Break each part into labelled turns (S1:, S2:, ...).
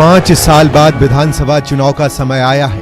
S1: 5 साल बाद विधानसभा चुनाव का समय आया है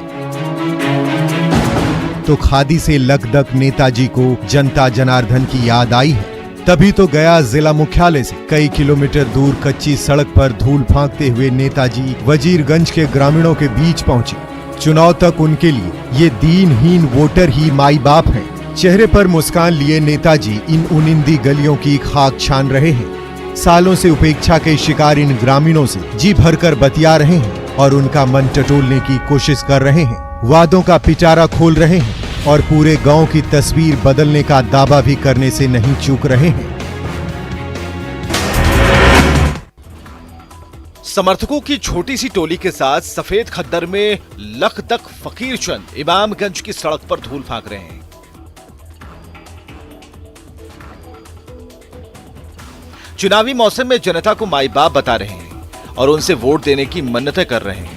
S1: तो खादी से लकदक नेताजी को जनता जनार्दन की याद आई है। तभी तो गया जिला मुख्यालय से कई किलोमीटर दूर कच्ची सड़क पर धूल फांकते हुए नेताजी वजीरगंज के ग्रामीणों के बीच पहुंचे। चुनाव तक उनके लिए ये दीनहीन वोटर ही माई बाप हैं। चेहरे पर मुस्कान लिए नेताजी इन उनिंदी गलियों की खाक छान रहे हैं। सालों से उपेक्षा के शिकार इन ग्रामीणों से जी भरकर बतिया रहे हैं और उनका मन टटोलने की कोशिश कर रहे हैं। वादों का पिटारा खोल रहे हैं और पूरे गांव की तस्वीर बदलने का दावा भी करने से नहीं चूक रहे हैं।
S2: समर्थकों की छोटी सी टोली के साथ सफेद खद्दर में लखदक फकीर चंद इमामगंज की सड़क पर धूल फांक रहे हैं। चुनावी मौसम में जनता को माई बाप बता रहे हैं और उनसे वोट देने की मन्नतें कर रहे हैं।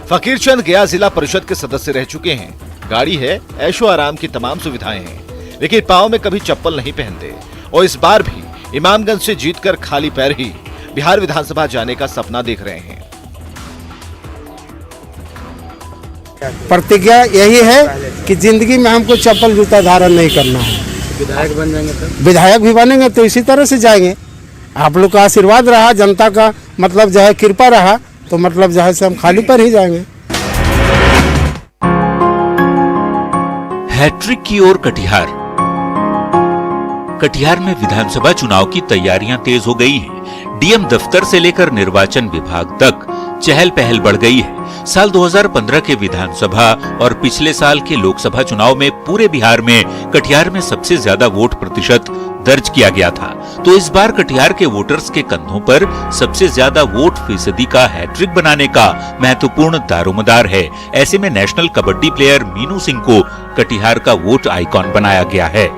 S2: फकीर चंद गया जिला परिषद के सदस्य रह चुके हैं। गाड़ी है, ऐशो आराम की तमाम सुविधाएं हैं, लेकिन पांव में कभी चप्पल नहीं पहनते और इस बार भी इमामगंज से जीतकर खाली पैर ही बिहार विधानसभा जाने का सपना देख रहे हैं।
S3: प्रतिज्ञा यही है कि जिंदगी में हमको चप्पल जूता धारण नहीं करना है।
S4: विधायक बन जाएंगे तो?
S3: विधायक भी बनेंगे तो इसी तरह से जाएंगे। आप लोग का आशीर्वाद रहा, जनता का मतलब जो है कृपा रहा, तो मतलब जो है से हम खाली पर ही जाएंगे।
S5: हैट्रिक की ओर कटिहार। कटिहार में विधानसभा चुनाव की तैयारियां तेज हो गई हैं। डीएम दफ्तर से लेकर निर्वाचन विभाग तक चहल पहल बढ़ गई है। साल 2015 के विधानसभा और पिछले साल के लोकसभा चुनाव में पूरे बिहार में कटिहार में सबसे ज्यादा वोट प्रतिशत दर्ज किया गया था, तो इस बार कटिहार के वोटर्स के कंधों पर सबसे ज्यादा वोट फीसदी का हैट्रिक बनाने का महत्वपूर्ण दारोमदार है। ऐसे में नेशनल कबड्डी प्लेयर मीनू सिंह को कटिहार का वोट आइकॉन बनाया गया है।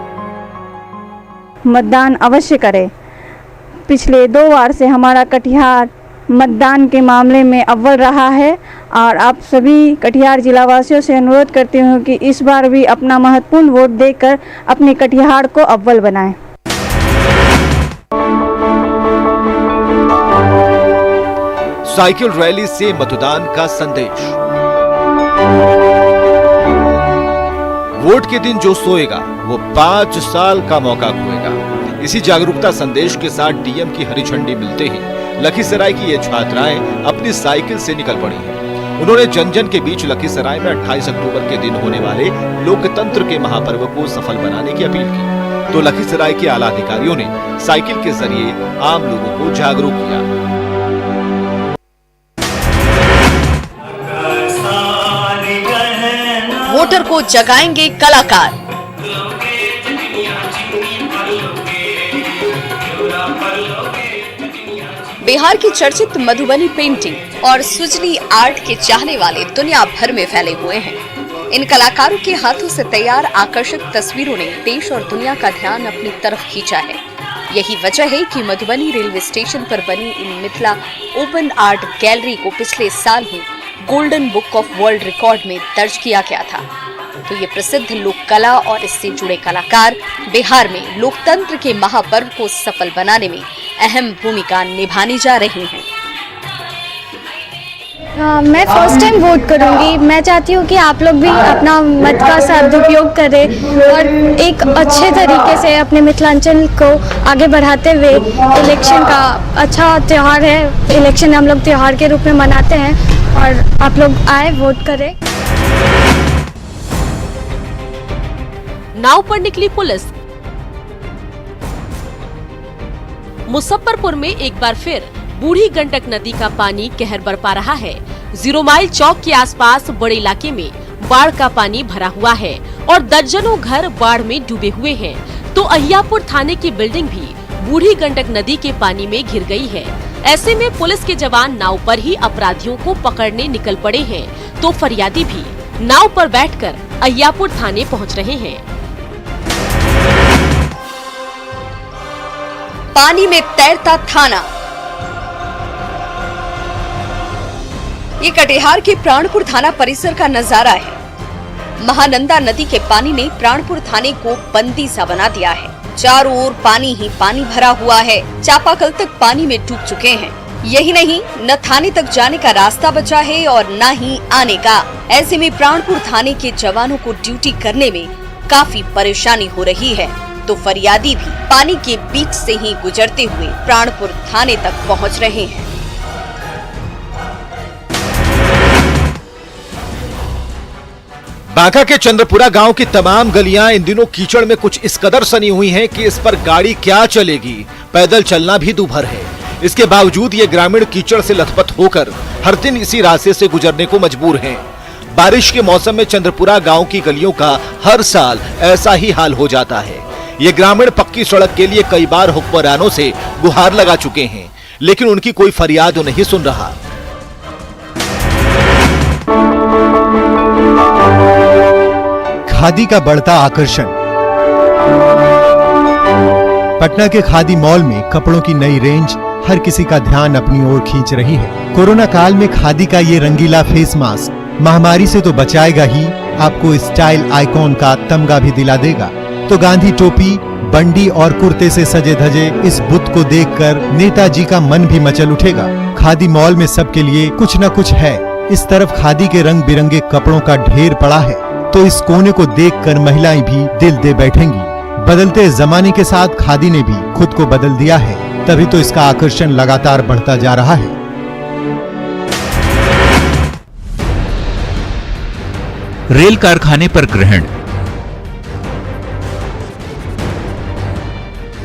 S6: मतदान अवश्य करें। पिछले 2 बार से हमारा कटिहार मतदान के मामले में अव्वल रहा है और आप सभी कटिहार जिला वासियों से अनुरोध करती हूँ कि इस बार भी अपना महत्वपूर्ण वोट देकर अपने कटिहार को अव्वल बनाएं।
S2: साइकिल रैली से मतदान का संदेश। वोट के दिन जो सोएगा वो 5 साल का मौका खोएगा। इसी जागरूकता संदेश के साथ डीएम की हरी झंडी मिलते ही लखीसराय की ये छात्राएं अपनी साइकिल से निकल पड़ी हैं। उन्होंने जन जन के बीच लखीसराय में 28 अक्टूबर के दिन होने वाले लोकतंत्र के महापर्व को सफल बनाने की अपील की, तो लखीसराय के आला अधिकारियों ने साइकिल के जरिए आम लोगों को जागरूक किया।
S7: वोटर को जगाएंगे कलाकार। बिहार की चर्चित मधुबनी पेंटिंग और सुजनी आर्ट के चाहने वाले दुनिया भर में फैले हुए हैं। इन कलाकारों के हाथों से तैयार आकर्षक तस्वीरों ने देश और दुनिया का ध्यान अपनी तरफ खींचा है। यही वजह है कि मधुबनी रेलवे स्टेशन पर बनी इन मिथिला ओपन आर्ट गैलरी को पिछले साल ही golden book of world record में दर्ज किया गया था। तो ये प्रसिद्ध लोक कला और इससे जुड़े कलाकार बिहार में लोकतंत्र के महापर्व को सफल बनाने में अहम भूमिका निभाने जा रही हैं।
S8: मैं फर्स्ट टाइम वोट करूंगी। मैं चाहती हूँ कि आप लोग भी अपना मत का सदुपयोग करें और एक अच्छे तरीके से अपने मिथिलांचल को आगे बढ़ाते हुए इलेक्शन का अच्छा त्यौहार है। इलेक्शन हम लोग त्यौहार के रूप में मनाते हैं और आप लोग आए वोट करें।
S9: नाव पर निकली पुलिस। मुजफ्फरपुर में एक बार फिर बूढ़ी गंडक नदी का पानी कहर बरपा रहा है। 0 माइल चौक के आसपास बड़े इलाके में बाढ़ का पानी भरा हुआ है और दर्जनों घर बाढ़ में डूबे हुए हैं। तो अहियापुर थाने की बिल्डिंग भी बूढ़ी गंडक नदी के पानी में घिर गई है। ऐसे में पुलिस के जवान नाव पर ही अपराधियों को पकड़ने निकल पड़े हैं, तो फरियादी भी नाव पर बैठकर अहियापुर थाने पहुंच रहे हैं।
S7: पानी में तैरता थाना। ये कटिहार के प्राणपुर थाना परिसर का नजारा है। महानंदा नदी के पानी ने प्राणपुर थाने को बंदी सा बना दिया है। चारों ओर पानी ही पानी भरा हुआ है। चापाकल तक पानी में डूब चुके हैं। यही नहीं, न थाने तक जाने का रास्ता बचा है और न ही आने का। ऐसे में प्राणपुर थाने के जवानों को ड्यूटी करने में काफी परेशानी हो रही है, तो फरियादी भी पानी के बीच से ही गुजरते हुए प्राणपुर थाने तक पहुंच रहे हैं।
S2: बांका के चंद्रपुरा गांव की तमाम गलियां इन दिनों कीचड़ में कुछ इस कदर सनी हुई हैं कि इस पर गाड़ी क्या चलेगी, पैदल चलना भी दूभर है। इसके बावजूद ये ग्रामीण कीचड़ से लथपथ होकर हर दिन इसी रास्ते से गुजरने को मजबूर हैं। बारिश के मौसम में चंद्रपुरा गांव की गलियों का हर साल ऐसा ही हाल हो जाता है। ये ग्रामीण पक्की सड़क के लिए कई बार हुक्मरानों से गुहार लगा चुके हैं, लेकिन उनकी कोई फरियाद नहीं सुन रहा।
S1: खादी का बढ़ता आकर्षण। पटना के खादी मॉल में कपड़ों की नई रेंज हर किसी का ध्यान अपनी ओर खींच रही है। कोरोना काल में खादी का ये रंगीला फेस मास्क महामारी से तो बचाएगा ही, आपको स्टाइल आइकॉन का तमगा भी दिला देगा। तो गांधी टोपी, बंडी और कुर्ते से सजे धजे इस बुत को देखकर नेताजी का मन भी मचल उठेगा। खादी मॉल में सबके लिए कुछ न कुछ है। इस तरफ खादी के रंग बिरंगे कपड़ों का ढेर पड़ा है, तो इस कोने को देखकर महिलाएं भी दिल दे बैठेंगी। बदलते जमाने के साथ खादी ने भी खुद को बदल दिया है, तभी तो इसका आकर्षण लगातार बढ़ता जा रहा है।
S5: रेल कारखाने पर ग्रहण।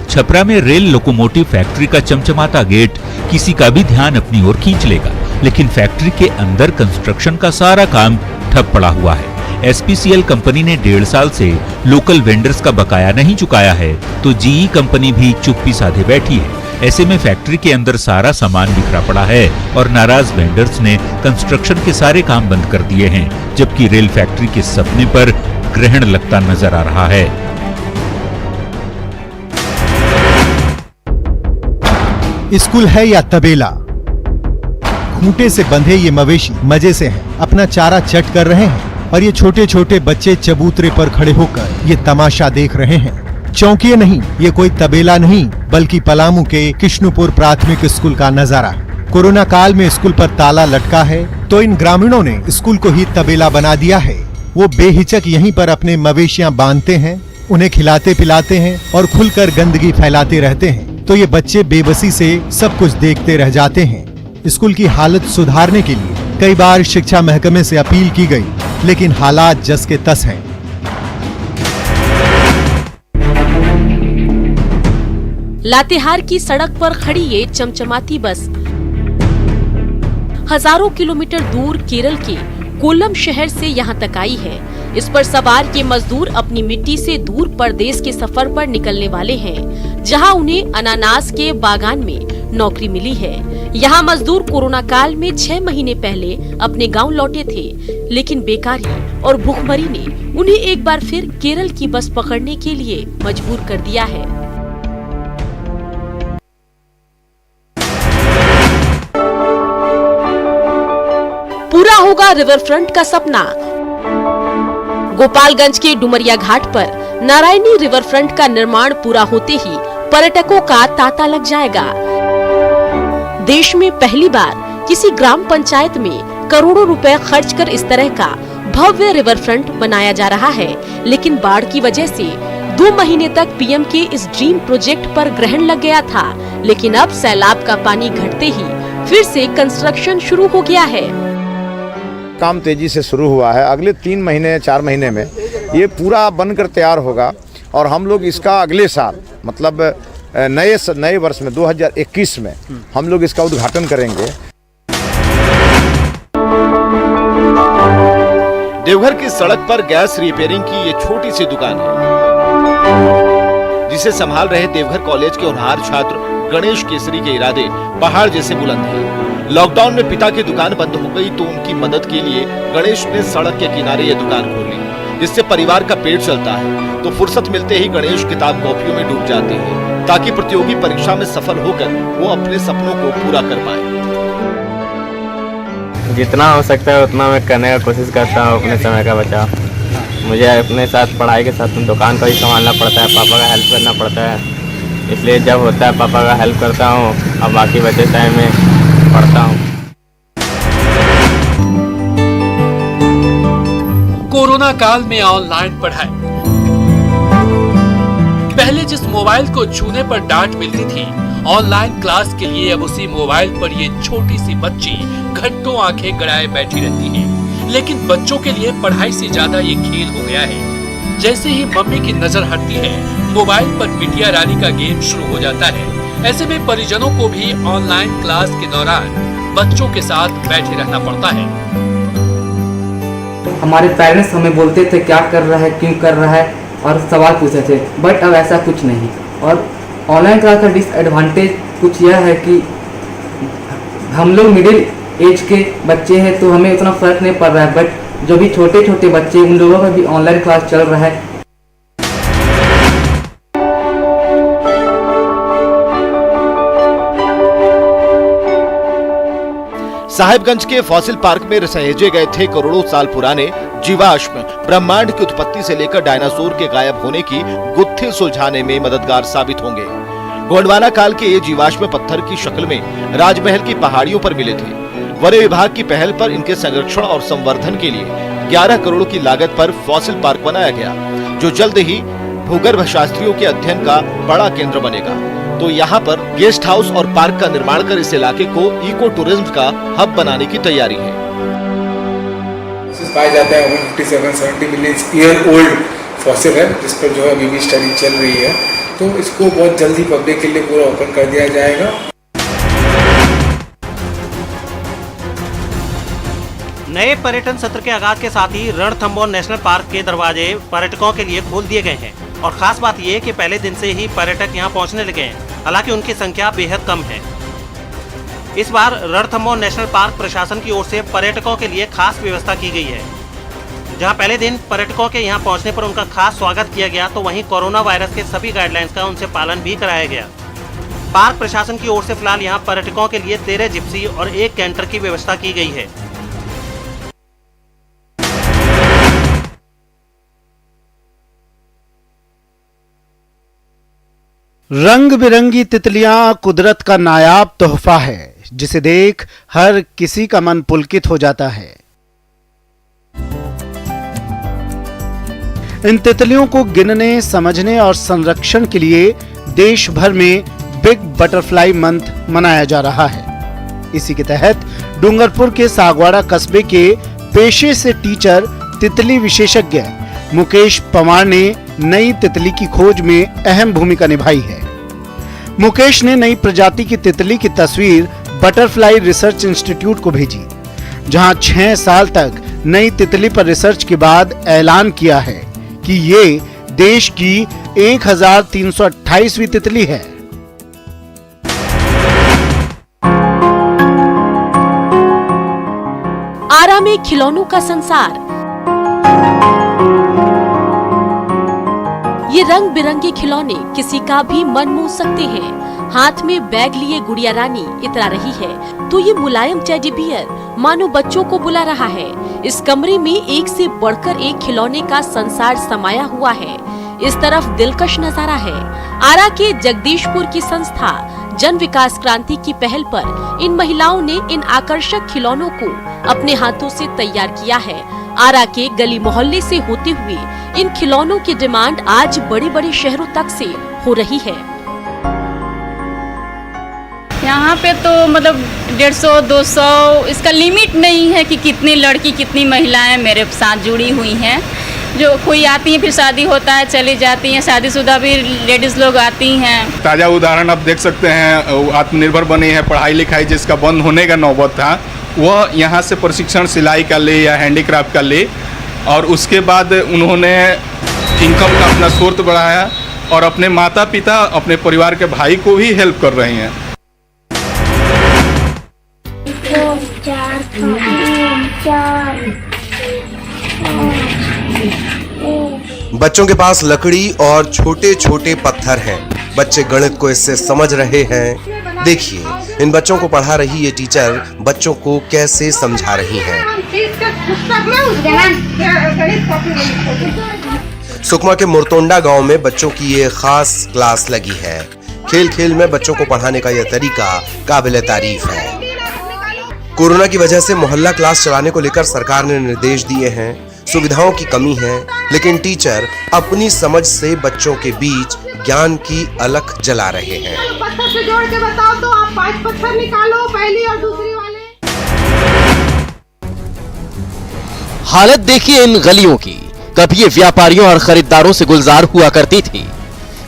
S5: छपरा में रेल लोकोमोटिव फैक्ट्री का चमचमाता गेट किसी का भी ध्यान अपनी ओर खींच लेगा, लेकिन फैक्ट्री के अंदर कंस्ट्रक्शन का सारा काम ठप पड़ा हुआ है। एसपीसीएल कंपनी ने 1.5 साल से लोकल वेंडर्स का बकाया नहीं चुकाया है, तो जीई कंपनी भी चुप्पी साधे बैठी है। ऐसे में फैक्ट्री के अंदर सारा सामान बिखरा पड़ा है और नाराज वेंडर्स ने कंस्ट्रक्शन के सारे काम बंद कर दिए हैं, जबकि रेल फैक्ट्री के सपने पर ग्रहण लगता नजर आ रहा है।
S1: स्कूल है या तबेला, खूंटे से बंधे ये मवेशी मजे से हैं, अपना चारा चट कर रहे हैं और ये छोटे छोटे बच्चे चबूतरे पर खड़े होकर ये तमाशा देख रहे हैं। चौंकिए नहीं, ये कोई तबेला नहीं बल्कि पलामू के कृष्णपुर प्राथमिक स्कूल का नजारा। कोरोना काल में स्कूल पर ताला लटका है, तो इन ग्रामीणों ने स्कूल को ही तबेला बना दिया है। वो बेहिचक यहीं पर अपने मवेशियां बांधते हैं, उन्हें खिलाते पिलाते हैं और खुलकर गंदगी फैलाते रहते हैं, तो ये बच्चे बेबसी से सब कुछ देखते रह जाते हैं। स्कूल की हालत सुधारने के लिए कई बार शिक्षा महकमे से अपील की गई, लेकिन हालात जस के तस हैं।
S9: लातेहार की सड़क पर खड़ी ये चमचमाती बस हजारों किलोमीटर दूर केरल के कोल्लम शहर से यहाँ तक आई है। इस पर सवार ये मजदूर अपनी मिट्टी से दूर परदेश के सफर पर निकलने वाले हैं, जहाँ उन्हें अनानास के बागान में नौकरी मिली है। यहाँ मजदूर कोरोना काल में 6 महीने पहले अपने गांव लौटे थे, लेकिन बेकारी और भूखमरी ने उन्हें एक बार फिर केरल की बस पकड़ने के लिए मजबूर कर दिया है। पूरा होगा रिवर फ्रंट का सपना। गोपालगंज के डुमरिया घाट पर नारायणी रिवर फ्रंट का निर्माण पूरा होते ही पर्यटकों का तांता लग जाएगा। देश में पहली बार किसी ग्राम पंचायत में करोड़ों रुपए खर्च कर इस तरह का भव्य रिवर फ्रंट बनाया जा रहा है, लेकिन बाढ़ की वजह से 2 महीने तक पीएम के इस ड्रीम प्रोजेक्ट पर ग्रहण लग गया था। लेकिन अब सैलाब का पानी घटते ही फिर से कंस्ट्रक्शन शुरू हो गया है।
S4: काम तेजी से शुरू हुआ है। अगले 3 महीने 4 महीने में ये पूरा बनकर तैयार होगा और हम लोग इसका अगले साल मतलब नए वर्ष में 2021 में हम लोग इसका उद्घाटन करेंगे।
S2: देवघर की सड़क पर गैस रिपेयरिंग की ये छोटी सी दुकान है, जिसे संभाल रहे देवघर कॉलेज के होनहार छात्र गणेश केसरी के इरादे पहाड़ जैसे बुलंद हैं। लॉकडाउन में पिता की दुकान बंद हो गई तो उनकी मदद के लिए गणेश ने सड़क के किनारे ये दुकान खोली, जिससे परिवार का पेट चलता है। तो फुर्सत मिलते ही गणेश किताब कॉपियों में डूब जाते हैं, ताकि प्रतियोगी परीक्षा में सफल होकर वो अपने सपनों को पूरा कर पाए।
S10: जितना हो सकता है उतना मैं करने का कोशिश करता हूँ अपने समय का बचाव। मुझे अपने साथ पढ़ाई के साथ दुकान को ही संभालना पड़ता है, पापा का हेल्प करना पड़ता है, इसलिए जब होता है पापा का हेल्प करता हूँ और बाकी बचे टाइम में पढ़ता हूँ।
S11: कोरोना काल में ऑनलाइन पढ़ाई। पहले जिस मोबाइल को छूने पर डांट मिलती थी, ऑनलाइन क्लास के लिए अब उसी मोबाइल पर ये छोटी सी बच्ची घंटों आंखें गड़ाए बैठी रहती है। लेकिन बच्चों के लिए पढ़ाई से ज्यादा ये खेल हो गया है। जैसे ही मम्मी की नजर हटती है, मोबाइल पर बिटिया रानी का गेम शुरू हो जाता है। ऐसे में परिजनों को भी ऑनलाइन क्लास के दौरान बच्चों के साथ बैठे रहना पड़ता है।
S12: हमारे पेरेंट्स हमें बोलते थे क्या कर रहा है, क्यों कर रहा है, और सवाल पूछते थे, बट अब ऐसा कुछ नहीं। और ऑनलाइन क्लास का डिसएडवांटेज कुछ यह है कि हम लोग मिडिल एज के बच्चे हैं तो हमें उतना फर्क नहीं पड़ रहा है, बट जो भी छोटे छोटे बच्चे उन लोगों का भी ऑनलाइन क्लास चल रहा है।
S2: साहिबगंज के फॉसिल पार्क में सहेजे गए थे करोड़ों साल पुराने जीवाश्म ब्रह्मांड की उत्पत्ति से लेकर डायनासोर के गायब होने की गुत्थी सुलझाने में मददगार साबित होंगे। गोंडवाना काल के ये जीवाश्म पत्थर की शक्ल में राजमहल की पहाड़ियों पर मिले थे। वन विभाग की पहल पर इनके संरक्षण और संवर्धन के लिए 11 करोड़ की लागत पर फॉसिल पार्क बनाया गया, जो जल्द ही भूगर्भ शास्त्रियों के अध्ययन का बड़ा केंद्र बनेगा। तो यहाँ पर गेस्ट हाउस और पार्क का निर्माण कर इस इलाके को इको टूरिज्म का हब बनाने की तैयारी है।
S13: पाया जाता है 157-70 मिलियन ईयर ओल्ड फॉसिल है, जिस पर जो है अभी भी स्टडी चल रही है। तो इसको बहुत जल्दी पब्लिक के लिए पूरा ओपन कर दिया जाएगा।
S14: नए पर्यटन सत्र के आगाज के साथ ही रणथंभौर नेशनल पार्क के दरवाजे पर्यटकों के लिए खोल दिए गए हैं। और खास बात यह कि पहले दिन से ही पर्यटक यहां पहुंचने लगे हैं, हालांकि उनकी संख्या बेहद कम है। इस बार रणथंभौर नेशनल पार्क प्रशासन की ओर से पर्यटकों के लिए खास व्यवस्था की गई है। जहां पहले दिन पर्यटकों के यहां पहुंचने पर उनका खास स्वागत किया गया, तो वहीं कोरोना वायरस के सभी गाइडलाइंस का उनसे पालन भी कराया गया। पार्क प्रशासन की ओर से फिलहाल यहां पर्यटकों के लिए 13 जिप्सी और 1 कैंटर की व्यवस्था की गई है।
S3: रंग बिरंगी तितलियां कुदरत का नायाब तोहफा है, जिसे देख हर किसी का मन पुलकित हो जाता है। इन तितलियों को गिनने, समझने और संरक्षण के लिए देश भर में बिग बटरफ्लाई मंथ मनाया जा रहा है। इसी के तहत डूंगरपुर के सागवाड़ा कस्बे के पेशे से टीचर तितली विशेषज्ञ मुकेश पवार ने नई तितली की खोज में अहम भूमिका निभाई है। मुकेश ने नई प्रजाति की तितली की तस्वीर बटरफ्लाई रिसर्च इंस्टीट्यूट को भेजी, जहां 6 साल तक नई तितली पर रिसर्च के बाद ऐलान किया है कि ये देश की 1328वीं तितली है।
S9: आरा में खिलौनों का संसार। ये रंग बिरंगे खिलौने किसी का भी मन मोह सकते हैं। हाथ में बैग लिए गुड़िया रानी इतरा रही है तो ये मुलायम टेडी बियर मानो बच्चों को बुला रहा है। इस कमरे में एक से बढ़कर एक खिलौने का संसार समाया हुआ है। इस तरफ दिलकश नजारा है। आरा के जगदीशपुर की संस्था जन विकास क्रांति की पहल पर इन महिलाओं ने इन आकर्षक खिलौनों को अपने हाथों से तैयार किया है। आरा के गली मोहल्ले से होते हुए इन खिलौनों की डिमांड आज बड़े बड़े शहरों तक से हो रही है।
S15: यहाँ पे तो मतलब 150-200 इसका लिमिट नहीं है कि कितनी लड़की कितनी महिलाएं मेरे साथ जुड़ी हुई हैं। जो कोई आती हैं, फिर शादी होता है चली जाती हैं, शादीशुदा भी लेडीज लोग आती हैं।
S16: ताज़ा उदाहरण आप देख सकते हैं, आत्मनिर्भर बनी है। पढ़ाई लिखाई जिसका बंद होने का नौबत था, वह यहाँ से प्रशिक्षण सिलाई का ले या हैंडीक्राफ्ट का ले, और उसके बाद उन्होंने इनकम का अपना सोर्स बढ़ाया और अपने माता पिता, अपने परिवार के भाई को भी हेल्प कर रही हैं।
S17: बच्चों के पास लकड़ी और छोटे छोटे पत्थर हैं। बच्चे गणित को इससे समझ रहे हैं। देखिए, इन बच्चों को पढ़ा रही ये टीचर बच्चों को कैसे समझा रही हैं। सुकमा के मुरतोंडा गांव में बच्चों की ये खास क्लास लगी है। खेल खेल में बच्चों को पढ़ाने का यह तरीका काबिल तारीफ है। कोरोना की वजह से मोहल्ला क्लास चलाने को लेकर सरकार ने निर्देश दिए हैं। सुविधाओं की कमी है, लेकिन टीचर अपनी समझ से बच्चों के बीच ज्ञान की अलख जला रहे हैं।
S18: पत्थर से जोड़ के बताओ तो आप 5 पत्थर निकालो, पहली और दूसरी वाले।
S19: हालत देखिए इन गलियों की। कभी ये व्यापारियों और खरीदारों से गुलजार हुआ करती थी।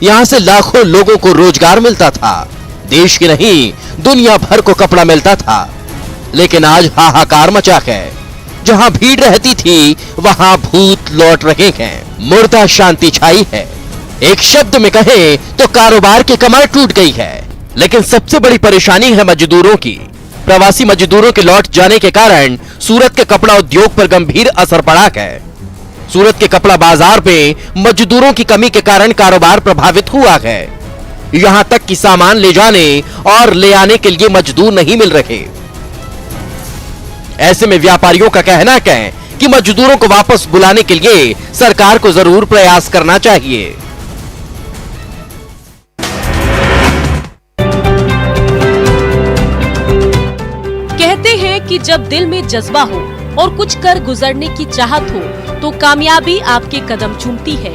S19: यहाँ से लाखों लोगों को रोजगार मिलता था। देश के नहीं, दुनिया भर को कपड़ा मिलता था। लेकिन आज हाहाकार मचा है। जहां भीड़ रहती थी वहां भूत लौट रहे हैं। मुर्दा शांति छाई है। एक शब्द में कहें तो कारोबार की कमर टूट गई है। लेकिन सबसे बड़ी परेशानी है मजदूरों की। प्रवासी मजदूरों के लौट जाने के कारण सूरत के कपड़ा उद्योग पर गंभीर असर पड़ा है। सूरत के कपड़ा बाजार में मजदूरों की कमी के कारण कारोबार प्रभावित हुआ है। यहां तक कि सामान ले जाने और ले आने के लिए मजदूर नहीं मिल रहे। ऐसे में व्यापारियों का कहना है कि मजदूरों को वापस बुलाने के लिए सरकार को जरूर प्रयास करना चाहिए।
S9: कहते हैं कि जब दिल में जज्बा हो और कुछ कर गुजरने की चाहत हो तो कामयाबी आपके कदम चूमती है।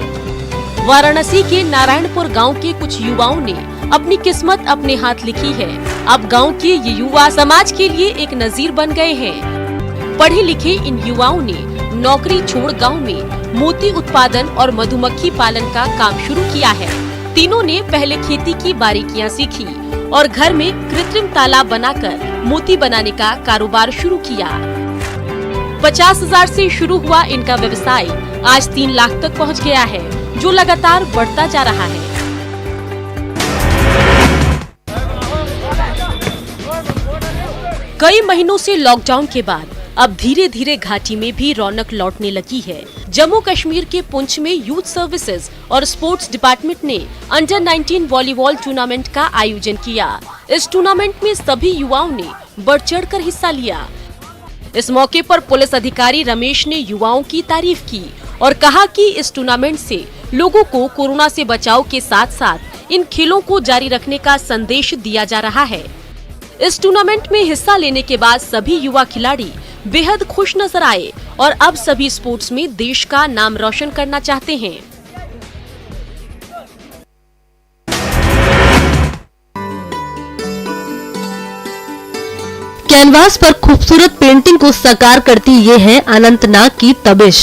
S9: वाराणसी के नारायणपुर गांव के कुछ युवाओं ने अपनी किस्मत अपने हाथ लिखी है। अब गांव के ये युवा समाज के लिए एक नजीर बन गए हैं। पढ़े लिखे इन युवाओं ने नौकरी छोड़ गांव में मोती उत्पादन और मधुमक्खी पालन का काम शुरू किया है। तीनों ने पहले खेती की बारीकियां सीखी और घर में कृत्रिम तालाब बनाकर मोती बनाने का कारोबार शुरू किया। 50,000 से शुरू हुआ इनका व्यवसाय आज 3 लाख तक पहुंच गया है, जो लगातार बढ़ता जा रहा है। कई महीनों से लॉकडाउन के बाद अब धीरे धीरे घाटी में भी रौनक लौटने लगी है। जम्मू कश्मीर के पुंछ में यूथ सर्विसेज और स्पोर्ट्स डिपार्टमेंट ने अंडर 19 वॉलीबॉल टूर्नामेंट का आयोजन किया। इस टूर्नामेंट में सभी युवाओं ने बढ़ चढ़कर हिस्सा लिया। इस मौके पर पुलिस अधिकारी रमेश ने युवाओं की तारीफ की और कहा कि इस टूर्नामेंट से लोगों को कोरोना से बचाव के साथ साथ इन खेलों को जारी रखने का संदेश दिया जा रहा है। इस टूर्नामेंट में हिस्सा लेने के बाद सभी युवा खिलाड़ी बेहद खुश नजर आए और अब सभी स्पोर्ट्स में देश का नाम रोशन करना चाहते हैं।
S20: कैनवास पर खूबसूरत पेंटिंग को साकार करती ये है अनंतनाग की तबिश।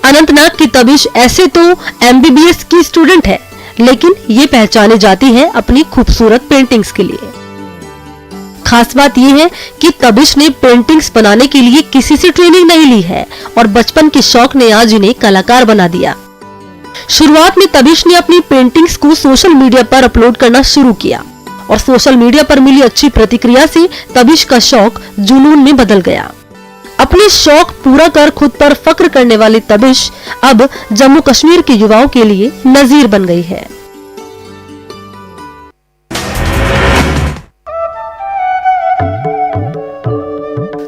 S20: अनंतनाग की तबिश ऐसे तो MBBS की स्टूडेंट है, लेकिन ये पहचाने जाती है अपनी खूबसूरत पेंटिंग्स के लिए। खास बात यह है कि तबिश ने पेंटिंग्स बनाने के लिए किसी से ट्रेनिंग नहीं ली है और बचपन के शौक ने आज इन्हें कलाकार बना दिया। शुरुआत में तबिश ने अपनी पेंटिंग्स को सोशल मीडिया पर अपलोड करना शुरू किया और सोशल मीडिया पर मिली अच्छी प्रतिक्रिया से तबिश का शौक जुनून में बदल गया। अपने शौक पूरा कर खुद पर फक्र करने वाली तबिश अब जम्मू कश्मीर के युवाओं के लिए नजीर बन गई है।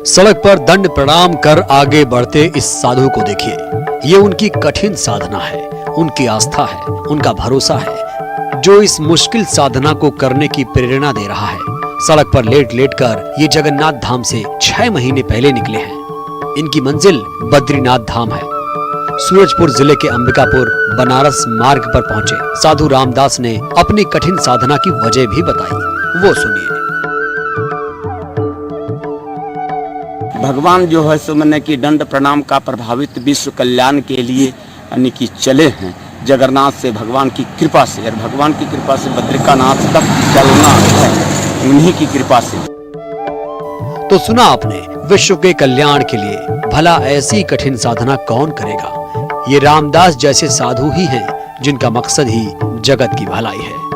S21: सड़क पर दंड प्रणाम कर आगे बढ़ते इस साधु को देखिए। ये उनकी कठिन साधना है, उनकी आस्था है, उनका भरोसा है, जो इस मुश्किल साधना को करने की प्रेरणा दे रहा है। सड़क पर लेट लेट कर ये जगन्नाथ धाम से 6 महीने पहले निकले हैं। इनकी मंजिल बद्रीनाथ धाम है। सूरजपुर जिले के अंबिकापुर बनारस मार्ग पर पहुंचे साधु रामदास ने अपनी कठिन साधना की वजह भी बताई, वो सुनिए।
S22: भगवान जो है सो मैंने कि दंड प्रणाम का प्रभावित विश्व कल्याण के लिए यानी कि चले हैं जगन्नाथ से, भगवान की कृपा से, और भगवान की कृपा से बद्रिकानाथ तक चलना है उन्हीं की कृपा से।
S21: तो सुना आपने, विश्व के कल्याण के लिए भला ऐसी कठिन साधना कौन करेगा। ये रामदास जैसे साधु ही हैं जिनका मकसद ही जगत की भलाई है।